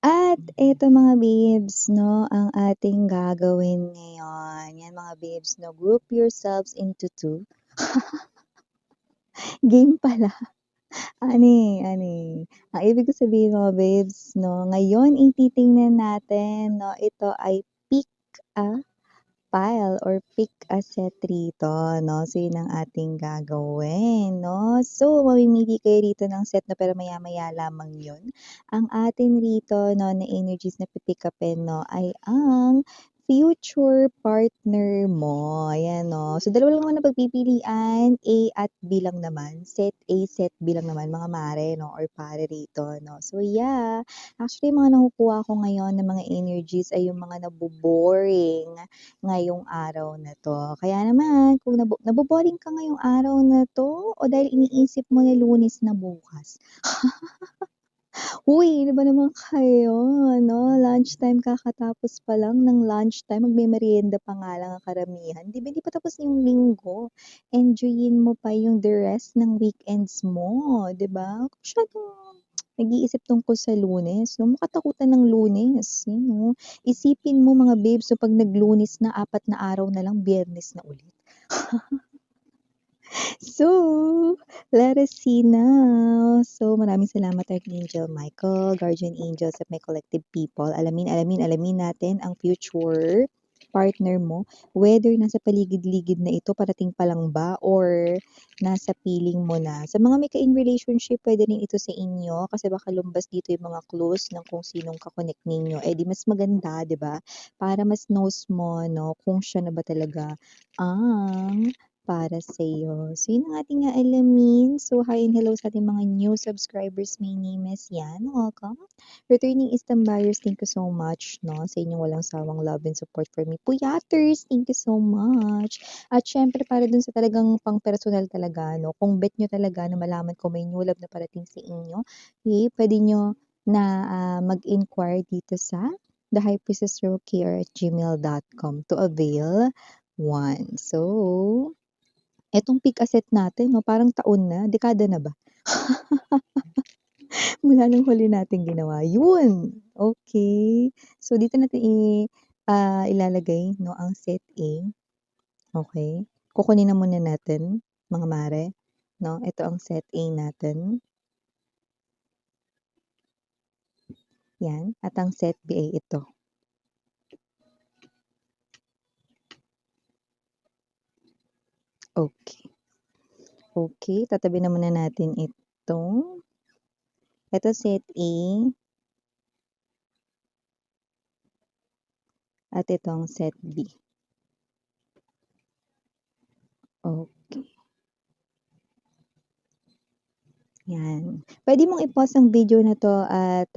At eto mga babes 'no, ang ating gagawin ngayon, 'yan mga babes 'no, group yourselves into two. Game pala, ani. Ang ibig ko sabihin mga babes 'no, ngayon ititingnan natin 'no, ito ay pick a file or pick a set rito 'no. So, yun ang ating gagawin 'no. So, mamimili kayo rito ng set na pero maya-maya lamang yun. Ang atin rito 'no na energies na pipick upin 'no ay ang future partner mo, ayan 'no. So, dalawa lang naman ang pagpipilian, A at B lang naman. Set A, set B lang naman mga mare 'no or pare rito 'no. So, yeah, actually mga nakukuha ko ngayon na mga energies ay yung mga naboboring ngayong araw na 'to. Kaya naman kung naboboring ka ngayong araw na 'to o dahil iniisip mo na Lunes na bukas, uy, ano ba naman kayo 'no, lunchtime kakatapos pa lang ng lunchtime, magmemeryenda pa nga lang ang karamihan. 'Di ba hindi pa tapos yung linggo, enjoyin mo pa yung the rest ng weekends mo, 'di ba? Huwag masyadong nag-iisip tungkol sa Lunes 'no, makatakutan ng Lunes, yun 'no. Isipin mo mga babes, so 'pag nag-Lunes na, 4 na araw na lang, Biyernes na ulit. So, let us see now. So, maraming salamat Archangel Michael, guardian angels of my collective people. Alamin natin ang future partner mo, whether nasa paligid-ligid na ito, parating pa lang ba, or nasa piling mo na. Sa mga may ka-in relationship, pwede rin ito sa inyo, kasi baka lumbas dito yung mga clues ng kung sinong kakonek ninyo. Eh di mas maganda, di ba? Para mas knows mo, no, kung siya na ba talaga ang para sa'yo. So, yun ang ating alamin. So, hi and hello sa ating mga new subscribers. My name is Yan. Welcome. Returning Eastern buyers, thank you so much, no? Sa inyong walang sawang love and support for me. Puyaters, thank you so much. At syempre, para dun sa talagang pang-personal talaga, no? Kung bet nyo talaga na malaman ko may new love na parating sa inyo, okay, pwede nyo na mag-inquire dito sa thehighpriestessrokir@gmail.com to avail one. So, etong pick a set natin 'no, parang taon na, dekada na ba? Mula nung huli natin ginawa, yun! Okay. So, dito natin ilalagay 'no, ang set A, okey. Kukunin na muna natin, mga mare, 'no, ito ang set A natin, 'yan, at ang set B ay ito. Okay. Okay, tatabi na muna natin ito set A at ito ang set B. Okay. 'Yan. Puwede mong i-pause ang video na 'to at,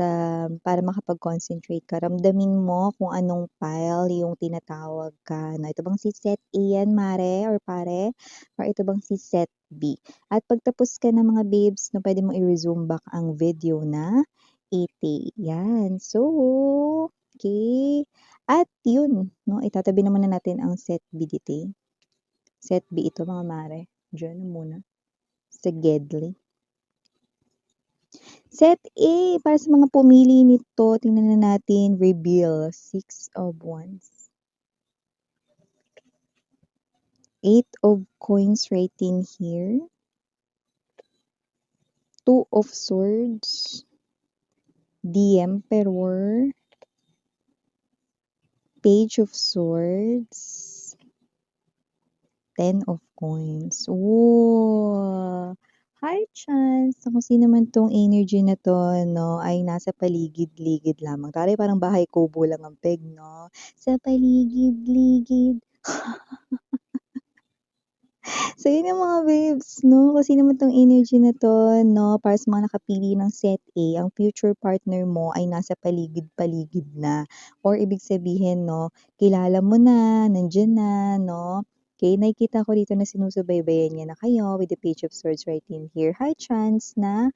para makapag-concentrate ka. Ramdamin mo kung anong file yung tinatawag ka na, ito bang si set A 'yan mare or pare, or ito bang si set B? At pagtapos ka ng mga babes 'no, puwede mong i-resume back ang video na 80, 'yan. So, okay. At yun 'no, itatabi na muna natin ang set B dito. Set B ito mga mare, diyan na muna, sa Gedli. Set A, para sa mga pumili nito, tingnan na natin, reveal, 6 of wands. 8 of coins right in here. 2 of swords. The Emperor. Page of swords. 10 of coins. Oh! High chance na kung sino man 'tong energy na 'to 'no, ay nasa paligid-ligid lamang. Taray parang bahay kubo lang ang peg 'no, sa paligid-ligid. So yun yung mga babes 'no, kung sino man 'tong energy na 'to 'no, para sa mga nakapili ng set A, ang future partner mo ay nasa paligid-paligid na, or ibig sabihin 'no, kilala mo na, nandiyan na 'no. Okay, nakikita ko dito na sinusubaybayan niya na kayo with the Page of Swords right in here. High chance na,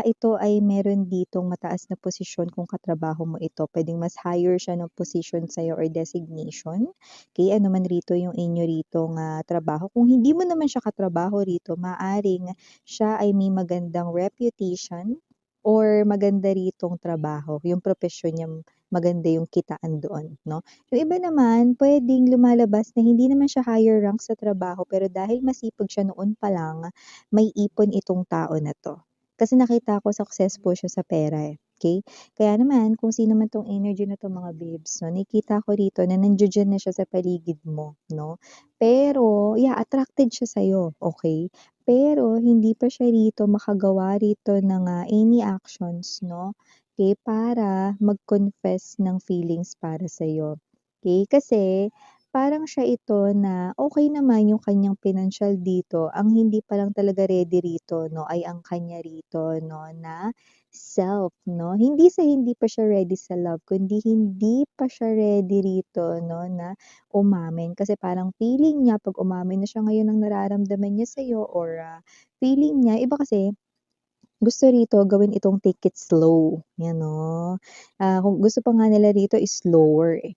ito ay meron ditong mataas na posisyon kung katrabaho mo ito. Puwedeng mas higher siya ng position sa'yo or designation. Okay, ano man rito yung inyo ritong, trabaho. Kung hindi mo naman siya katrabaho rito, maaaring siya ay may magandang reputation or maganda ritong trabaho, yung propesyon niya maganda yung kitaan doon 'no. Yung iba naman puwedeng lumalabas na hindi naman siya higher rank sa trabaho pero dahil masipag siya noon pa lang, may ipon itong tao na 'to. Kasi nakita ko successful siya sa pera, eh, okey? Kaya naman kung sino man 'tong energy na 'to mga babes 'no, nakikita ko rito na nandiya-diyan na siya sa paligid mo 'no. Pero yeah, attracted siya sa'yo, okey? Pero hindi pa siya rito makagawa rito ng, any actions 'no, okey, para mag-confess ng feelings para sa'yo, okey? Kasi parang siya ito na okey naman yung kanyang pinansiyal dito, ang hindi pa lang talaga ready rito 'no, ay ang kanya rito 'no na self 'no. Hindi sa hindi pa siya ready sa love kundi hindi pa siya ready rito 'no na umamin. Kasi parang feeling niya 'pag umamin na siya ngayon ng nararamdaman niya sa'yo or, feeling niya iba kasi gusto rito gawin itong take it slow, 'yan 'no. Kung gusto pa nga nila rito is slower, eh.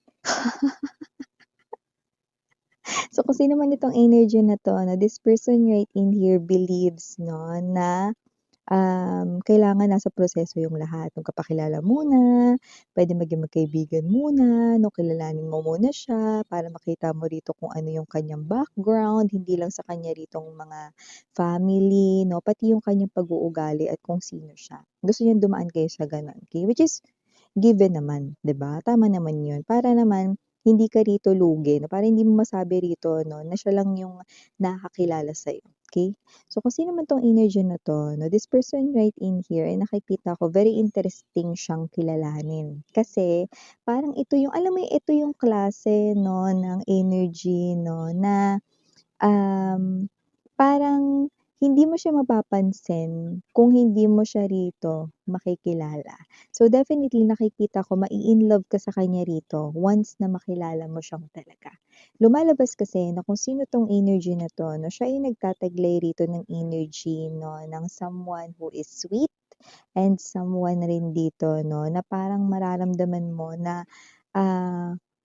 So, kung sino man itong energy na 'to 'no, this person right in here believes 'no na kailangan nasa proseso yung lahat, magpapakilala muna, puwede maging magkaibigan muna 'no, kilalanin mo muna siya para makita mo rito kung ano yung kanyang background, hindi lang sa kanya ritong mga family 'no, pati yung kanyang pag-uugali at kung sino siya. Gusto niyang dumaan kayo sa gano'n, okey, which is given naman, 'di ba? Tama naman 'yun para naman hindi ka rito lugi 'no, para hindi mo masabi rito 'no na siya lang yung nakakakilala sa'yo, okey? So, kung sino man 'tong energy na 'to 'no, this person right in here ay nakikita ko very interesting siyang kilalanin. Kasi parang ito yung alam mo ito yung klase 'no ng energy 'no na Um, parang hindi mo siya mapapansin kung hindi mo siya rito makikilala. So, definitely nakikita ko mai-inlove ka sa kanya rito once na makilala mo siyang talaga. Lumalabas kasi na kung sino 'tong energy na 'to 'no, siya ay nagtataglay rito ng energy 'no, ng someone who is sweet and someone rin dito 'no, na parang mararamdaman mo na,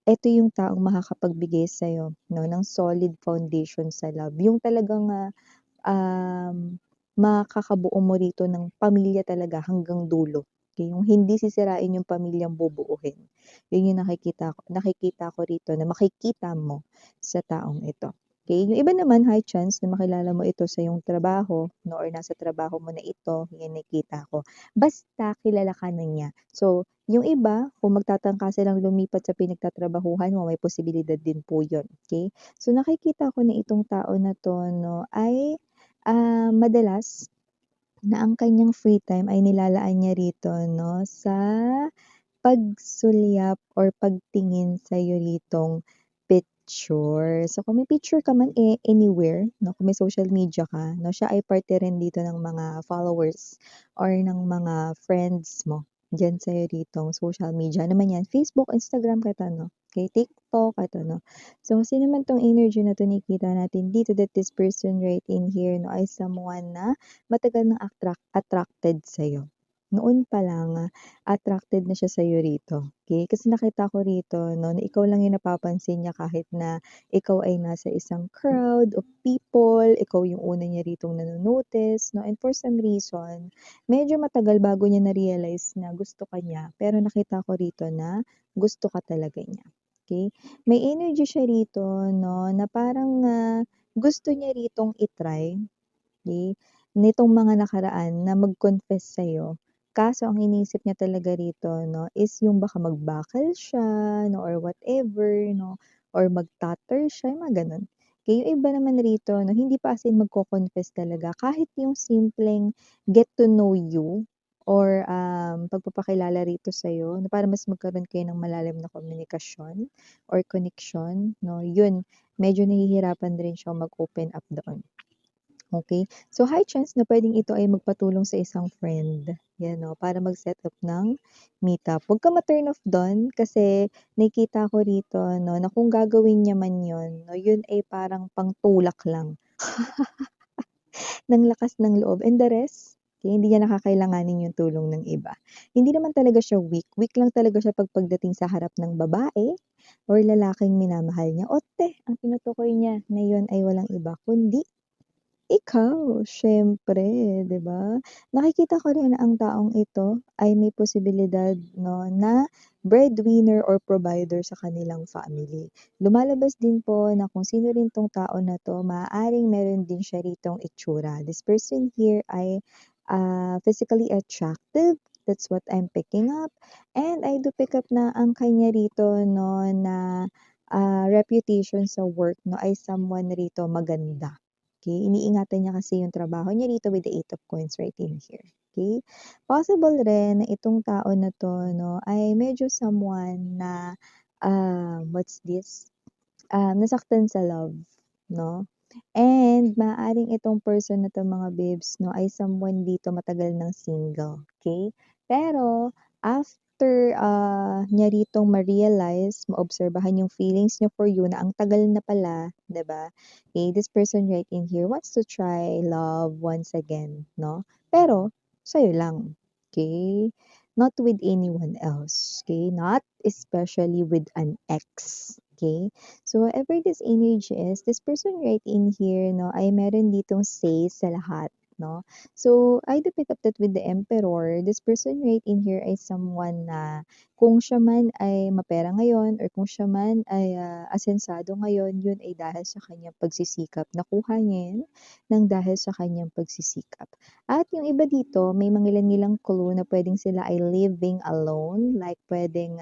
eto yung taong makakapagbigay sa'yo 'no, ng solid foundation sa love. Yung talagang, makakabuo mo rito ng pamilya talaga hanggang dulo, okey, yung hindi sisirain yung pamilyang bubuuin. Yun yung nakikita ko rito na makikita mo sa taong ito, okey. Yung iba naman high chance na makilala mo ito sa iyong trabaho 'no, or nasa trabaho mo na ito, yan nakikita ko. Basta kilala ka na niya. So, yung iba kung magtatangka silang lumipat sa pinagtatrabahuhan mo, may posibilidad din po yun, okey. So, nakikita ko na itong tao na 'to 'no ay madalas na ang kanyang free time ay nilalaan niya rito 'no, sa pagsulyap or pagtingin sa'yo ritong picture. So, kung may picture ka man, eh, anywhere 'no, kung may social media ka 'no, siya ay parte rin dito ng mga followers or ng mga friends mo diyan sa'yo ritong social media. Ano man 'yan, Facebook, Instagram, kahit ano, okey, TikTok, kahit ano. So, sino man 'tong energy na 'to nakikita natin dito that this person right in here 'no, ay someone na matagal ng attracted sa'yo. Noon pa lang, attracted na siya sa'yo rito, okey? Kasi nakita ko rito 'no, na ikaw lang yung napapansin niya kahit na ikaw ay nasa isang crowd of people, ikaw yung una niya ritong nano-notice 'no, and for some reason, medyo matagal bago niya na-realize na gusto ka niya, pero nakita ko rito na gusto ka talaga niya, okey? May energy siya rito 'no, na parang, gusto niya ritong i-try, okey, nitong mga nakaraan na mag-confess sa'yo. Kaso ang iniisip niya talaga rito 'no, is yung baka magbakal siya 'no, or whatever 'no, or mag-tatter siya, yung mga gano'n. Kaya yung iba naman rito 'no, hindi pa as in magko-confess talaga, kahit yung simpleng get to know you or, pagpapakilala rito sa'yo na para mas magkaroon kayo ng malalim na komunikasyon or connection 'no, yun medyo nahihirapan rin siyang mag-open up doon. Okey. So, high chance na puwedeng ito ay magpatulong sa isang friend, 'yan 'no, para mag-set up ng meetup. Huwag kang ma-turn off do'n kasi nakikita ko rito 'no, na kung gagawin niya man 'yun 'no, 'yun ay parang pangtulak lang ng lakas ng loob and the rest, okey, hindi niya nakakailanganin yung tulong ng iba. Hindi naman talaga siya weak, weak lang talaga siya 'pag pagdating sa harap ng babae or lalaking minamahal niya. Ote, ang tinutukoy niya na 'yun ay walang iba kundi Ikaw, siyempre, 'di ba? Nakikita ko rin ang taong ito ay may posibilidad 'no, na breadwinner or provider sa kanilang family. Lumalabas din po na kung sino rin 'tong tao na 'to, maaaring meron din siya ritong itsura. This person here ay, physically attractive, that's what I'm picking up. And I do pick up na ang kanya rito 'no, na, reputation sa work 'no, ay someone rito maganda. Okay, iniingatan niya kasi yung trabaho niya dito with the 8 of coins right in here, okay. Possible rin na itong tao na 'to 'no, ay medyo someone na, what's this, nasaktan sa love 'no. And maaaring itong person na 'to mga babes 'no, ay someone dito matagal ng single, okay. Pero after, niya ritong ma-realize, maobserbahan yung feelings niya for you na ang tagal na pala, 'di ba? Okay, this person right in here wants to try love once again 'no, pero sa'yo lang, okay. Not with anyone else, okay, not especially with an ex, okay. So whatever this energy is, this person right in here 'no, ay meron ditong say sa lahat 'no. So I do pick up that with the Emperor, this person right in here ay someone na kung siya man ay mapera ngayon or kung siya man ay, asensado ngayon, yun ay dahil sa kanyang pagsisikap. Nakuha niya yun ng dahil sa kanyang pagsisikap. At yung iba dito, may mangilan-ngilang clue na puwedeng sila ay living alone, like puwedeng,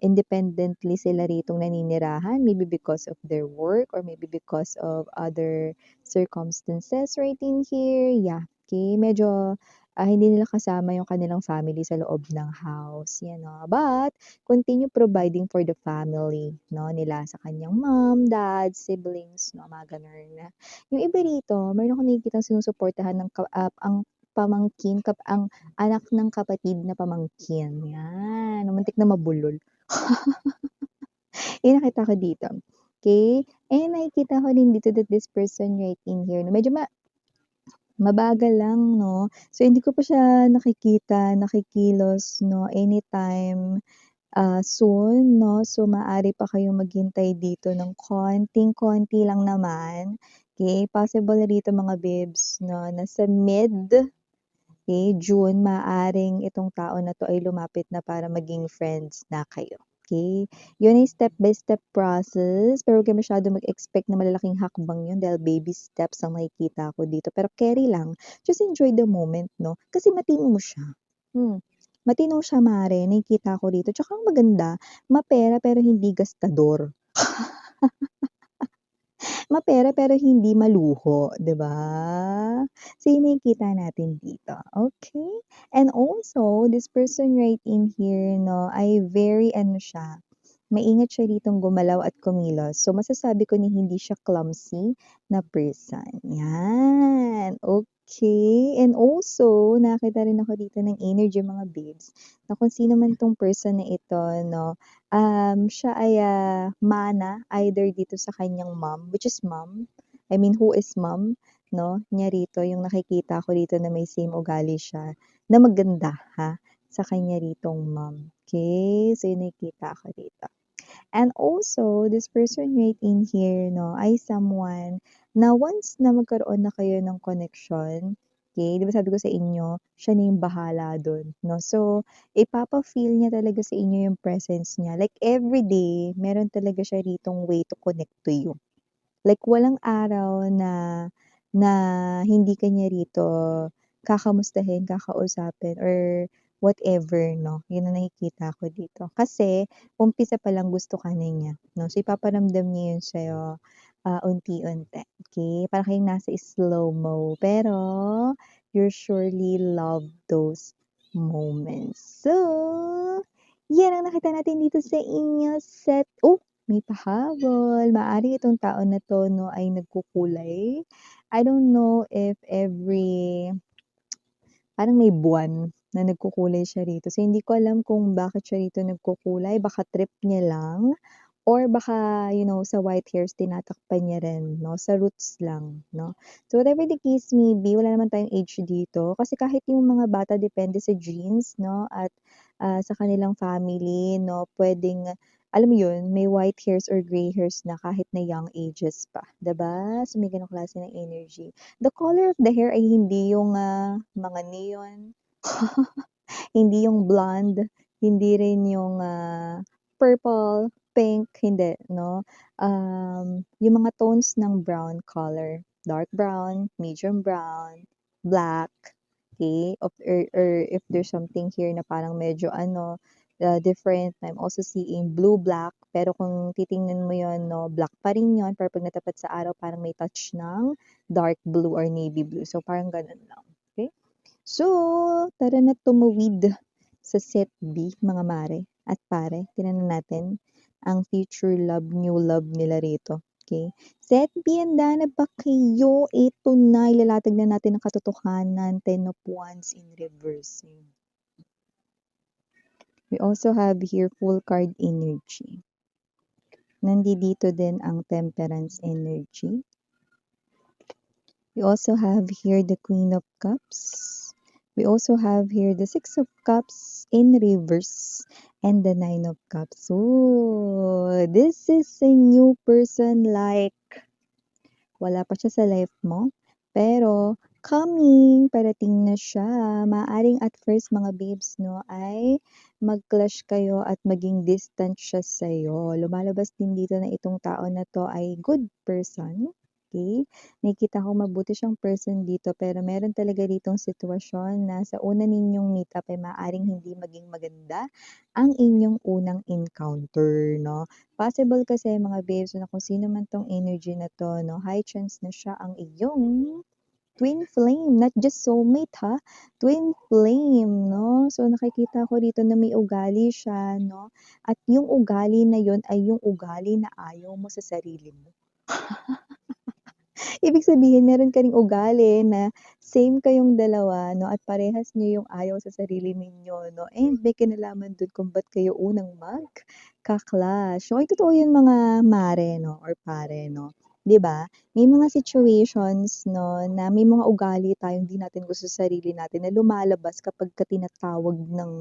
independently sila ritong naninirahan, maybe because of their work or maybe because of other circumstances right in here, yeah, okay. Medyo, hindi nila kasama yung kanilang family sa loob ng house, you know, but continue providing for the family 'no, nila sa kanyang mom, dad, siblings 'no, mga gano'n. Yung iba rito, meron akong nakikitang sinusuportahan ng ang pamangkin ang anak ng kapatid na pamangkin, 'yan, muntik na mabulol. Yung nakita ko dito, okey. And nakikita ko din dito that this person right in here 'no, medyo mabagal lang 'no. So hindi ko pa siya nakikita, nakikilos 'no, anytime, soon 'no. So maaari pa kayong maghintay dito ng konting-konti lang naman, okey. Possible rito mga babes 'no, nasa June maaaring itong tao na 'to ay lumapit na para maging friends na kayo, okey? Yun ay step by step process, pero huwag kayo masyadong mag-expect na malalaking hakbang yun dahil baby steps ang nakikita ko dito. Pero carry lang, just enjoy the moment 'no, kasi matino siya, matino siya mare, nakikita ko dito. Tsaka ang maganda, mapera pero hindi gastador. Mapera pero hindi maluho, 'di ba? So, yun nakikita natin dito, okay. And also, this person right in here 'no, ay very ano siya, maingat siya ditong gumalaw at kumilos. So, masasabi ko na hindi siya clumsy na person, 'yan, okay. And also, nakakita rin ako dito ng energy mga babes, na kung sino man 'tong person na ito 'no, siya ay, mana either dito sa kanyang mom, which is mom, I mean who is mom 'no, niya rito yung nakikita ko dito na may same ugali siya na maganda sa kanya ritong mom, okay. So, yung nakikita ko dito. And also, this person right in here 'no, ay someone na once na magkaroon na kayo ng connection, okay, 'di ba sabi ko sa inyo, siya na yung bahala dun 'no. So, ipapa-feel niya talaga sa inyo yung presence niya, like everyday meron talaga siya ritong way to connect to you. Like walang araw na na hindi ka niya rito kakamustahin, kakausapin or whatever 'no, yun ang nakikita ko dito. Kasi umpisa pa lang gusto ka na niya 'no, so ipaparamdam niya yun sa'yo, unti-unti, okey? Para kayong nasa slow-mo, pero you surely love those moments. So, yan ang nakita natin dito sa inyo set may pahabol. Maaaring itong tao na 'to 'no ay nagkukulay. I don't know if parang may buwan na nagkukulay siya rito. So, hindi ko alam kung bakit siya rito nagkukulay, baka trip niya lang or baka, sa white hairs tinatakpan niya rin 'no, sa roots lang 'no. So, whatever the case may be, wala naman tayong age dito kasi kahit yung mga bata depende sa genes 'no at, sa kanilang family 'no, puwedeng alam mo yun, may white hairs or gray hairs na kahit na young ages pa, 'di ba? So, may gano'ng klase ng energy. The color of the hair ay hindi yung, mga neon, hindi yung blonde, hindi rin yung, purple, pink, hindi 'no. Yung mga tones ng brown color, dark brown, medium brown, black, okey, or if there's something here na parang medyo ano, different, I'm also seeing blue, black, pero kung titingnan mo yun 'no, black pa rin yun, pero 'pag natapat sa araw parang may touch ng dark blue or navy blue. So, parang gano'n lang, okey? So, tara na tumawid sa set B mga mare at pare. Tingnan natin ang future love, new love nila rito. Okay. Set B, handa na ba kayo? Ito na, ilalatag na natin ang katotohanan. Ten of Wands in reverse. We also have here full card energy. Nandito din ang temperance energy. We also have here the Queen of Cups. We also have here the Six of Cups in reverse and the Nine of Cups. So, this is a new person like wala pa siya sa life mo, pero coming, parating na siya. Maaring at first mga babes 'no, ay mag-clash kayo at maging distant siya sa'yo. Lumalabas din dito na itong tao na 'to ay good person, okey? Nakikita ko mabuti siyang person dito, pero meron talaga ditong sitwasyon na sa una ninyong meet up ay maaaring hindi maging maganda ang inyong unang encounter 'no. Possible kasi mga babes na kung sino man 'tong energy na 'to 'no, high chance na siya ang iyong twin flame, not just soulmate ha, twin flame 'no. So, nakikita ko dito na may ugali siya 'no, at yung ugali na yun ay yung ugali na ayaw mo sa sarili mo. Ibig sabihin meron ka ring ugali na same kayong dalawa 'no, at parehas niyo yung ayaw sa sarili ninyo 'no, and may kinalaman dun kung ba't kayo unang magka-clash. So, ay totoo yun mga mare 'no or pare 'no, 'di ba? May mga situations 'no, na may mga ugali tayong di natin gusto sa sarili natin na lumalabas kapagka tinatawag ng,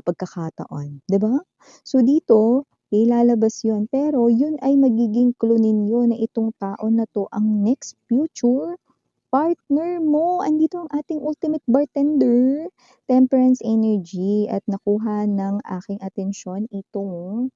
pagkakataon, 'di ba? So, dito ilalabas yun, pero yun ay magiging clue ninyo na itong tao na 'to ang next future partner mo. Andito ang ating ultimate bartender, temperance energy at nakuha ng aking atensyon itong,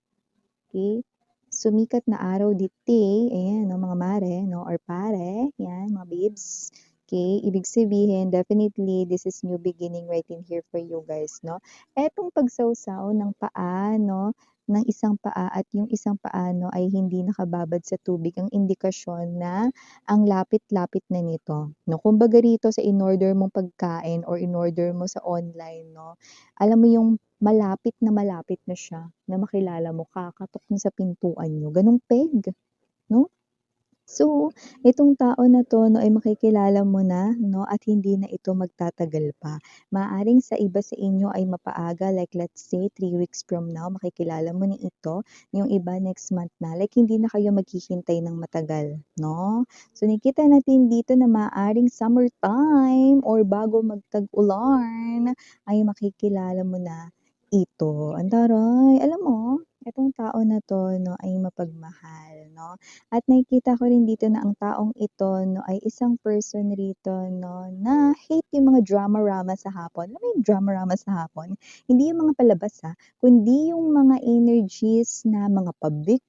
okey, sumikat na araw dite, ayan 'no mga mare 'no or pare, 'yan mga babes. Okey, ibig sabihin definitely this is new beginning right in here for you guys 'no. Etong pagsawsaw ng paa 'no, ng isang paa at yung isang paa 'no ay hindi nakababad sa tubig ang indikasyon na ang lapit-lapit na nito 'no. Kumbaga rito sa inorder mong pagkain or inorder mo sa online 'no, alam mo yung malapit na siya na makilala mo, kakatok na sa pintuan niyo, gano'ng peg 'no. So, itong tao na 'to 'no ay makikilala mo na 'no at hindi na ito magtatagal pa. Maaaring sa iba sa inyo ay mapaaga like let's say 3 weeks from now makikilala mo na ito, yung iba next month na, like hindi na kayo maghihintay ng matagal 'no. So, nakikita natin dito na maaaring summertime or bago magtag-ulan ay makikilala mo na ito. Ang taray! Alam mo, itong tao na 'to 'no ay mapagmahal 'no. At nakikita ko rin dito na ang taong ito 'no ay isang person rito 'no na hate yung mga drama-rama sa hapon. Alam mo yung drama-rama sa hapon? Hindi yung mga palabas, kundi yung mga energies na mga pa-victim,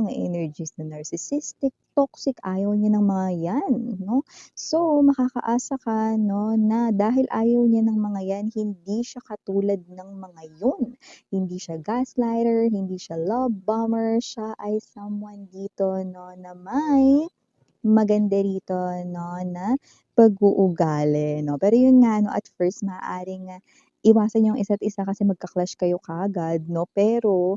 mga energies na narcissistic, toxic, ayaw niya ng mga 'yan 'no. So, makakaasa ka 'no na dahil ayaw niya ng mga 'yan, hindi siya katulad ng mga 'yun. Hindi siya gaslighter, hindi siya love bomber, siya ay someone dito 'no na may maganda rito 'no na pag-uugali 'no. Pero yun nga 'no, at first maaaring, iwasan yung isa't isa kasi magka-clash kayo kaagad 'no. Pero,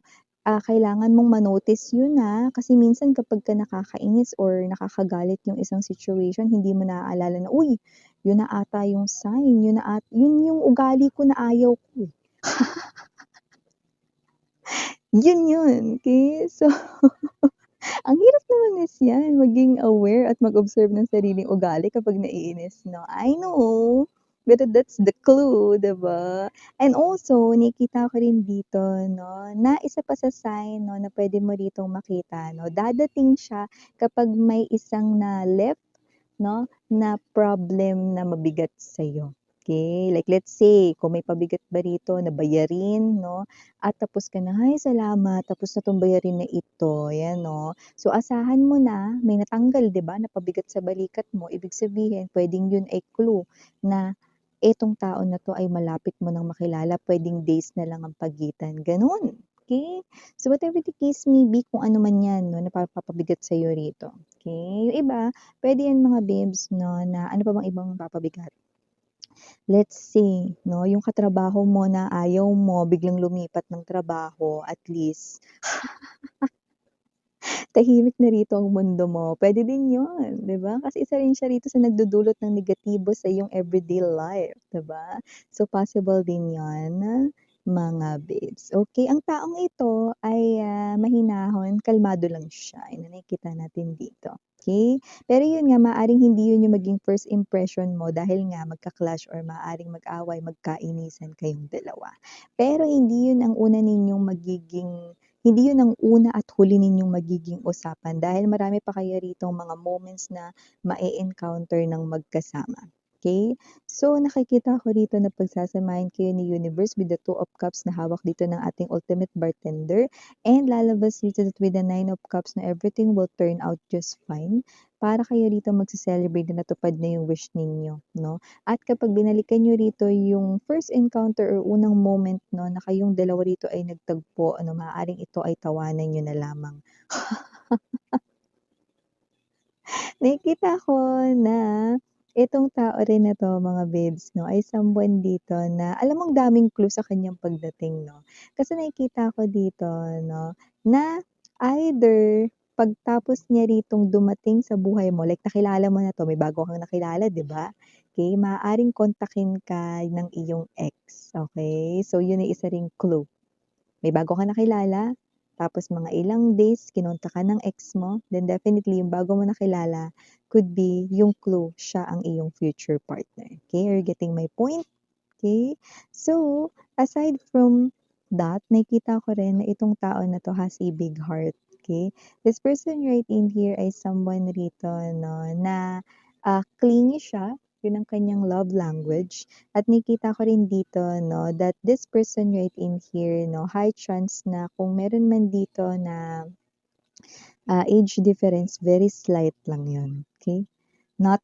kailangan mong ma-notice yun, kasi minsan kapagka nakakainis or nakakagalit yung isang situation hindi mo naaalala na, "Uy, yun na ata yung sign, yun yung ugali ko na ayaw ko, eh." Yun yun, okey. So, ang hirap naman is yan, maging aware at mag-observe ng sariling ugali kapag naiinis 'no, I know. Pero that's the clue, 'di ba? And also nakikita ko rin dito 'no, na isa pa sa sign 'no, na puwede mo ritong makita 'no, dadating siya kapag may isang na left 'no, na problem na mabigat sa'yo, okey? Like let's say kung may pabigat ba rito na bayarin 'no, at tapos ka na, "Ay salamat tapos na 'tong bayarin na ito." 'Yan 'no. So asahan mo na may natanggal 'di ba, na pabigat sa balikat mo, ibig sabihin puwedeng yun ay clue na etong tao na 'to ay malapit mo ng makilala, puwedeng days na lang ang pagitan, gano'n, okey? So whatever the case may be, kung ano man 'yan 'no, na papabigat sa'yo rito, okey? Yung iba, puwede 'yan mga babes 'no, na ano pa bang ibang papabigat? Let's say 'no, yung katrabaho mo na ayaw mo biglang lumipat ng trabaho, at least tahimik na rito ang mundo mo, puwede din 'yun, 'di ba? Kasi isa rin siya rito sa nagdudulot ng negatibo sa iyong everyday life, 'di ba? So, possible din 'yan, mga babes. Okey, ang taong ito ay, mahinahon, kalmado lang siya, 'yun ang nakikita natin dito, okey? Pero 'yun nga, maaaring hindi 'yun yung maging first impression mo dahil nga magka-clash or maaaring mag-away, magkainisan kayong dalawa. Pero hindi 'yun ang una at huli ninyong magiging usapan dahil marami pa kayo ritong mga moments na ma-e-encounter ng magkasama, okey? So, nakikita ko rito na pagsasamahin kayo ni Universe with the Two of Cups na hawak dito ng ating ultimate bartender, and lalabas dito with the Nine of Cups na everything will turn out just fine para kayo rito magse-celebrate na natupad na yung wish ninyo 'no? At kapag binalikan niyo rito yung first encounter or unang moment 'no, na kayong dalawa rito ay nagtagpo ano, maaaring ito ay tawanan niyo na lamang. Nakikita ko na itong tao rin na 'to mga babes 'no, ay someone dito na alam mong daming clue sa kanyang pagdating 'no. Kasi nakikita ko dito 'no, na either pagtapos niya ritong dumating sa buhay mo, like nakilala mo na 'to, may bago kang nakilala 'di ba? Okey, maaaring kontakin ka ng iyong ex, okey? So yun ay isa ring clue. May bago kang nakilala, tapos mga ilang days kinontak ka ng ex mo, then definitely yung bago mo nakilala could be yung clue siya ang iyong future partner. Okay, are you getting my point? Okay. So, aside from that, nakikita ko rin na itong tao na 'to has a big heart, okay. This person right in here ay someone rito 'no, na, clingy siya, yun ang kanyang love language. At nakikita ko rin dito 'no, that this person right in here 'no, high chance na kung meron man dito na, age difference, very slight lang yun, okay. Not,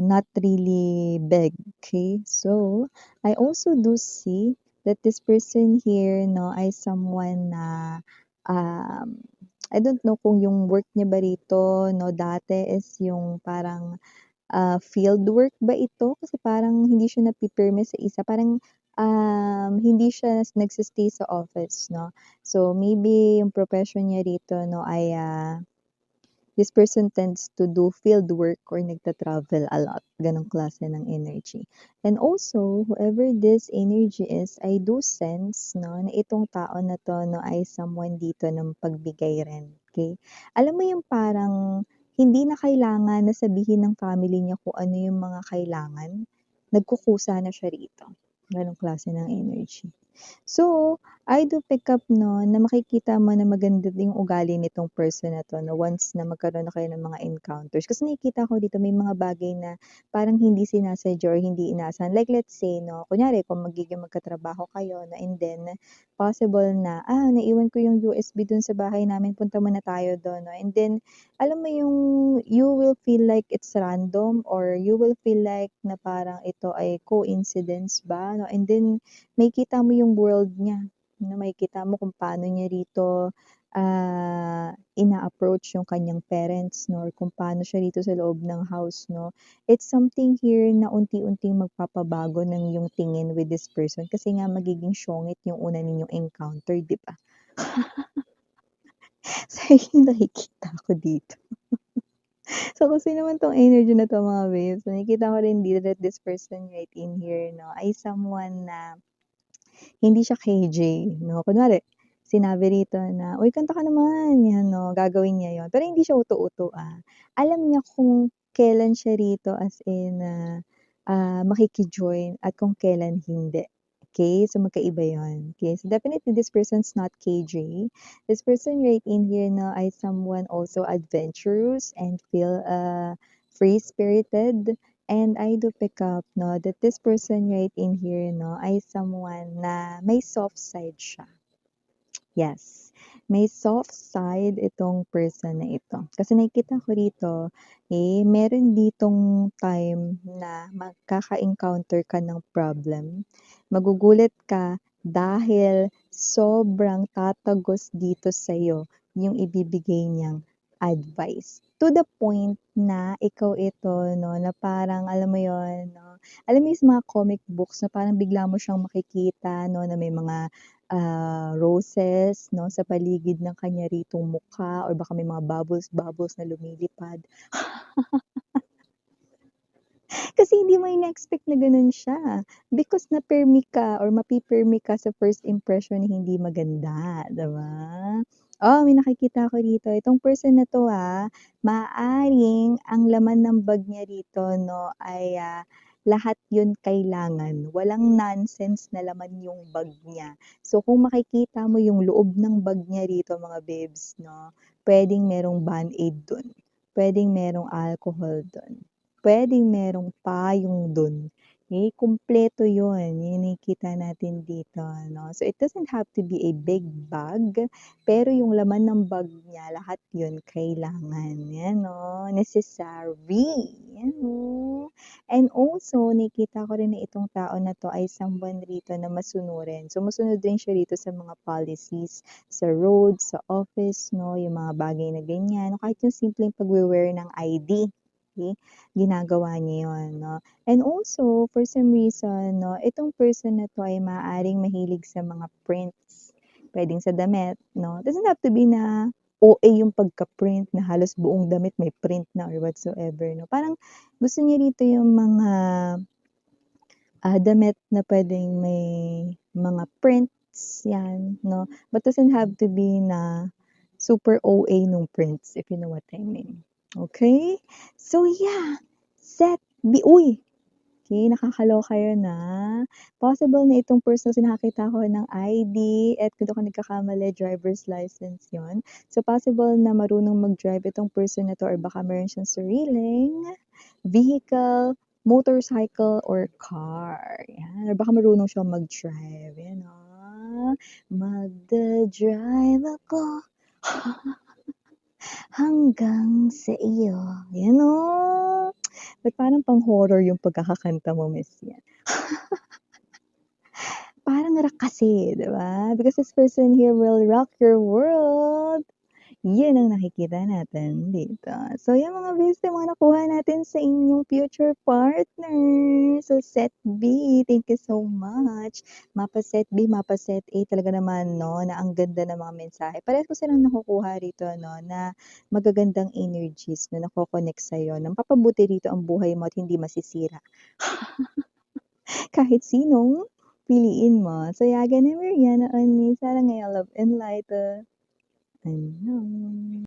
not really big, okay? So, I also do see that this person here 'no, ay someone na, um, I don't know kung yung work niya ba rito 'no, dati is yung parang, field work ba ito? Kasi parang hindi siya napipirme sa isa, parang, hindi siya nagse-stay sa office 'no. So, maybe yung profession niya rito 'no ay, this person tends to do field work or nagta-travel a lot, gano'ng klase ng energy. And also, whoever this energy is, I do sense 'no, na itong tao na 'to 'no, ay someone dito ng pagbigay rin, okey? Alam mo yung parang hindi na kailangan na sabihin ng family niya kung ano yung mga kailangan, nagkukusa na siya rito, gano'ng klase ng energy. So, I do pick up 'no, na makikita mo na maganda din yung ugali nitong person na 'to 'no, once na magkaroon na kayo ng mga encounters. Kasi nakikita ko dito may mga bagay na parang hindi sinasadya or hindi inaasahan. Like let's say 'no, kunyari kung magiging magkatrabaho kayo 'no, and then possible na, naiwan ko yung USB dun sa bahay namin, punta muna tayo dun 'no. And then alam mo yung you will feel like it's random or you will feel like na parang ito ay coincidence ba 'no, and then makikita mo yung world niya, 'no, makikita mo kung paano niya rito, ina-approach yung kanyang parents 'no, or kung paano siya rito sa loob ng house 'no. It's something here na unti-unting magpapabago ng iyong tingin with this person kasi nga magiging siyongit yung una ninyong encounter, 'di ba? So, yun yung nakikita ko dito. So, kung sino man 'tong energy na 'to mga babes, nakikita ko rin dito that this person right in here 'no, ay someone na hindi siya KJ 'no. Kunwari sinabi rito na, "Uy, kanta ka naman." 'Yan 'no, gagawin niya 'yun. Pero hindi siya uto-uto, Alam niya kung kailan siya rito as in, makiki-join at kung kailan hindi. Okay, so magkaiba yun. Okay, so definitely this person's not KJ. This person right in here na ay someone also adventurous and feel free-spirited. And I do pick up no that this person right in here no ay someone na may soft side siya. Yes, may soft side itong person na ito. Kasi nakikita ko rito, meron ditong time na magkaka-encounter ka ng problem. Magugulat ka dahil sobrang tatagos dito sa'yo yung ibibigay niyang advice. To the point na ikaw ito, no, na parang, alam mo yon no, alam mo yung mga comic books na parang bigla mo siyang makikita, no, na may mga roses 'no, sa paligid ng kanya ritong mukha or baka may mga bubbles-bubbles na lumilipad. Kasi hindi mo ine-expect na gano'n siya, because napirmi ka or mapipirmi ka sa first impression na hindi maganda, 'di ba? Oh, may nakikita ako dito, itong person na 'to, maaaring ang laman ng bag niya rito 'no ay, lahat 'yun kailangan, walang nonsense na laman yung bag niya. So kung makikita mo yung loob ng bag niya rito mga babes 'no, puwedeng merong Band-Aid dun, puwedeng merong alcohol dun. Puwedeng merong payong dun, kumpleto yun, yung nakikita natin dito 'no. So, it doesn't have to be a big bag, pero yung laman ng bag niya lahat yun kailangan, 'yan 'no, necessary, 'yan oh. And also nakikita ko rin na itong tao na 'to ay someone rito na masunurin. So, masunod din siya rito sa mga policies sa road, sa office 'no, yung mga bagay na ganyan, kahit yung simpleng pagwe-wear ng ID, okey, ginagawa niya yun 'no. And also, for some reason 'no, itong person na 'to ay maaaring mahilig sa mga prints. Puwedeng sa damit 'no, doesn't have to be na OA yung pagka-print na halos buong damit may print na or whatsoever 'no. Parang gusto niya rito yung mga, damit na puwedeng may mga prints 'yan 'no, but doesn't have to be na super OA nung prints, if you know what I mean. Okay? So yeah, set B uy, okey, nakakaloka yun, Possible na itong person kasi nakakita ko ng ID at kung di ako nagkakamali driver's license yun. So possible na marunong mag-drive itong person na 'to or baka meron siyang sariling vehicle, motorcycle or car, yan. Or baka marunong siyang mag-drive, yan, Magda-drive ako hanggang sa iyo. Yan, Ba't parang pang-horror yung pagkakakanta mo, miss, yan? Parang rock kasi, 'di ba? Because this person here will rock your world. Yun ang nakikita natin dito. So, yan mga bes, yung mga nakuha natin sa inyong future partner. So, set B, thank you so much. Mapa set B, mapa set A, talaga naman, no, na ang ganda ng mga mensahe. Parehas ko silang nakukuha rito, no, na magagandang energies na nako-connect sa'yo, na mapapabuti rito ang buhay mo at hindi masisira. Kahit sinong piliin mo. So, yagan ni Mariana on me. Sana ngayong love and light. Annyeong.